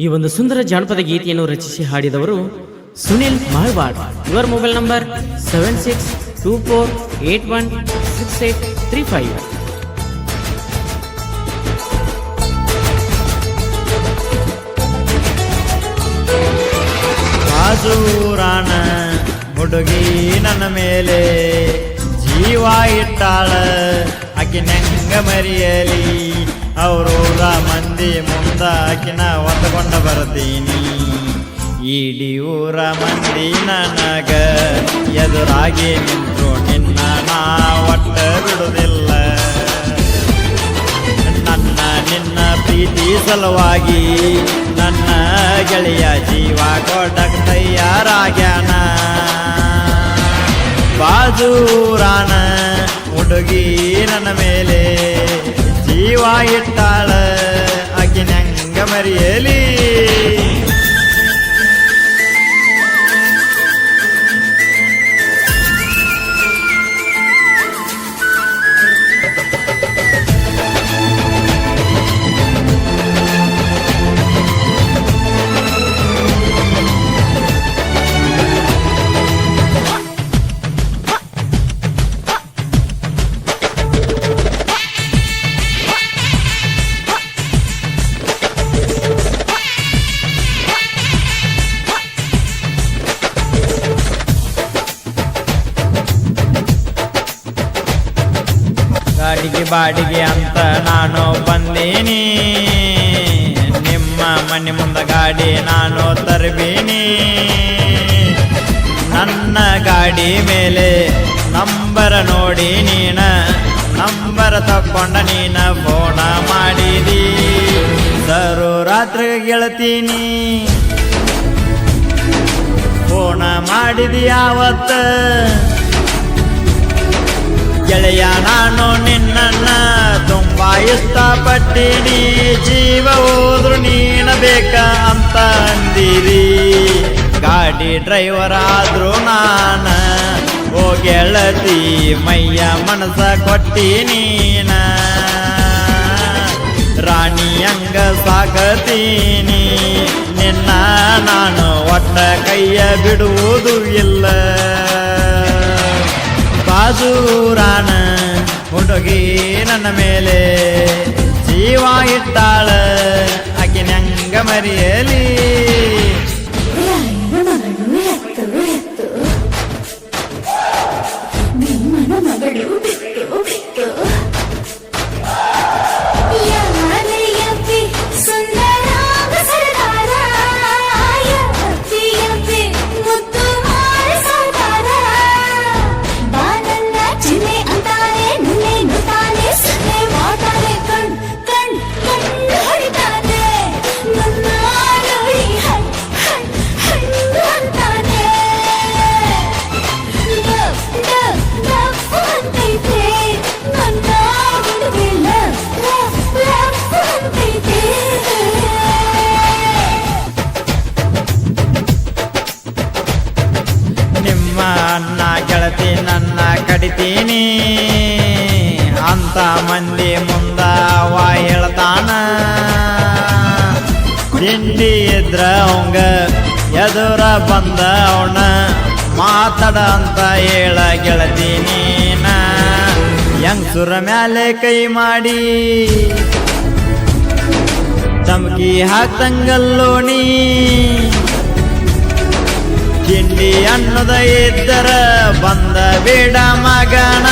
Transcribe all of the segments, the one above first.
ಈ ಒಂದು ಸುಂದರ ಜಾನಪದ ಗೀತೆಯನ್ನು ರಚಿಸಿ ಹಾಡಿದವರು ಸುನಿಲ್ ಮಾಳ್ವಾಡ್. ಇವರ ಮೊಬೈಲ್ ನಂಬರ್ 7624816835. ಬಾಜೂರಾನ ಹುಡುಗಿ ನನ್ನ ಮೇಲೆ ಜೀವ ಇಟ್ಟಾಳ, ಆಕಿನಂಗ ಮರಿಯಲಿ ಅವರೂರ ಮಂದಿ ಮುಂದ ಆಕಿನ ಹೊತ್ತುಕೊಂಡ ಬರ್ತೀನಿ. ಇಡೀ ಊರ ಮಂದಿ ನನಗ ಎದುರಾಗಿ ನಿಂತರು ನಿನ್ನ ನಾ ಒಟ್ಟ ಬಿಡುವುದಿಲ್ಲ. ನನ್ನ ನಿನ್ನ ಪ್ರೀತಿ ಸಲುವಾಗಿ ನನ್ನ ಗೆಳೆಯ ಜೀವ ಕೊಡಕ್ ತಯಾರಾಗ್ಯಾನ. ಬಾಜೂರಾನ ಹುಡುಗಿ ನನ್ನ ಮೇಲೆ ಜೀವ ಇಟ್ಟಾಳ, ಆಕಿನಂಗ ಮರಿಯಲಿ. ಬಾಡಿಗೆ ಅಂತ ನಾನು ಬಂದೀನಿ, ನಿಮ್ಮ ಮನೆ ಮುಂದೆ ಗಾಡಿ ನಾನು ತರಬೀನಿ. ನನ್ನ ಗಾಡಿ ಮೇಲೆ ನಂಬರ ನೋಡಿ ನೀನ ನಂಬರ ತಕ್ಕೊಂಡ ನೀನ ಫೋನ ಮಾಡಿದಿ. ಸರು ರಾತ್ರಿಗೆ ಗೆಳತೀನಿ ಫೋನ ಮಾಡಿದಿ ಯಾವತ್ತ ಗೆಳೆಯ. ನಾನು ನಿನ್ನ ತುಂಬಾ ಇಷ್ಟಪಟ್ಟಿನಿ, ಜೀವ ಹೋದ್ರು ನೀನ ಬೇಕ ಅಂತ ಅಂದಿರಿ. ಗಾಡಿ ಡ್ರೈವರ್ ಆದ್ರು ನಾನ ಓ ಗೆಳತಿ ಮೈಯ ಮನಸ ಕೊಟ್ಟಿ ನೀನ. ರಾಣಿಯಂಗ ಸಾಕತೀನಿ ನಿನ್ನ ನಾನು ಒಟ್ಟ ಕೈಯ ಬಿಡುವುದು ಇಲ್ಲ. ಬಾಜೂರಾನ ಹುಡುಗಿ ನನ್ನ ಮೇಲೆ ಜೀವ ಇಟ್ಟಾಳ, ಆಕಿನಂಗ ಮರಿಯಲಿ. ಗೆಳತಿ ನನ್ನ ಕಡಿತೀನಿ ಅಂತ ಮಂದಿ ಮುಂದ ವಾ ಹೇಳ್ತಾನ. ತಿಂಡಿ ಇದ್ರ ಅವಂಗ ಎದುರ ಬಂದ ಅವನ ಮಾತಾಡ ಅಂತ ಹೇಳ ಗೆಳತಿ ನೀನ. ಯಂಗ್ಸುರ ಮ್ಯಾಲೆ ಕೈ ಮಾಡಿ ಧಮಕಿ ಹಾಕ್ತಂಗಲ್ಲೋ ನೀ. ತಿಂಡಿ ಅನ್ನೋದ ಇದ್ದರ ಬಂದ ಬೇಡ ಮಗನ,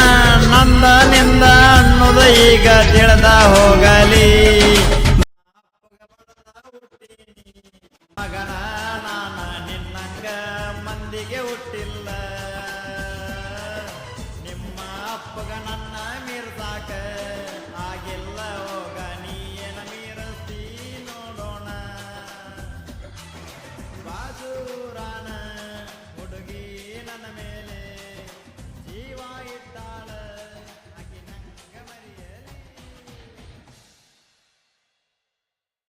ನಂದ ನಿಂದ ಅನ್ನೋದ ಈಗ ತಿಳಿದ ಹೋಗಲಿ. ಮಗನ ನಾನ ನಿನ್ನಂಗ ಮಂದಿಗೆ ಹುಟ್ಟಿಲ್ಲ, ನಿಮ್ಮ ಅಪ್ಪಗ ನನ್ನ ಮೀರ್ಸಾಕ ಆಗಿಲ್ಲ. ಹೋಗ ನೀನ ಮೀರಸ್ತಿ ನೋಡೋಣ. ಬಾಜೂರಾನ ಹುಡುಗಿ ನನ್ನ ಮೇಲೆ ಜೀವ ಇಟ್ಟ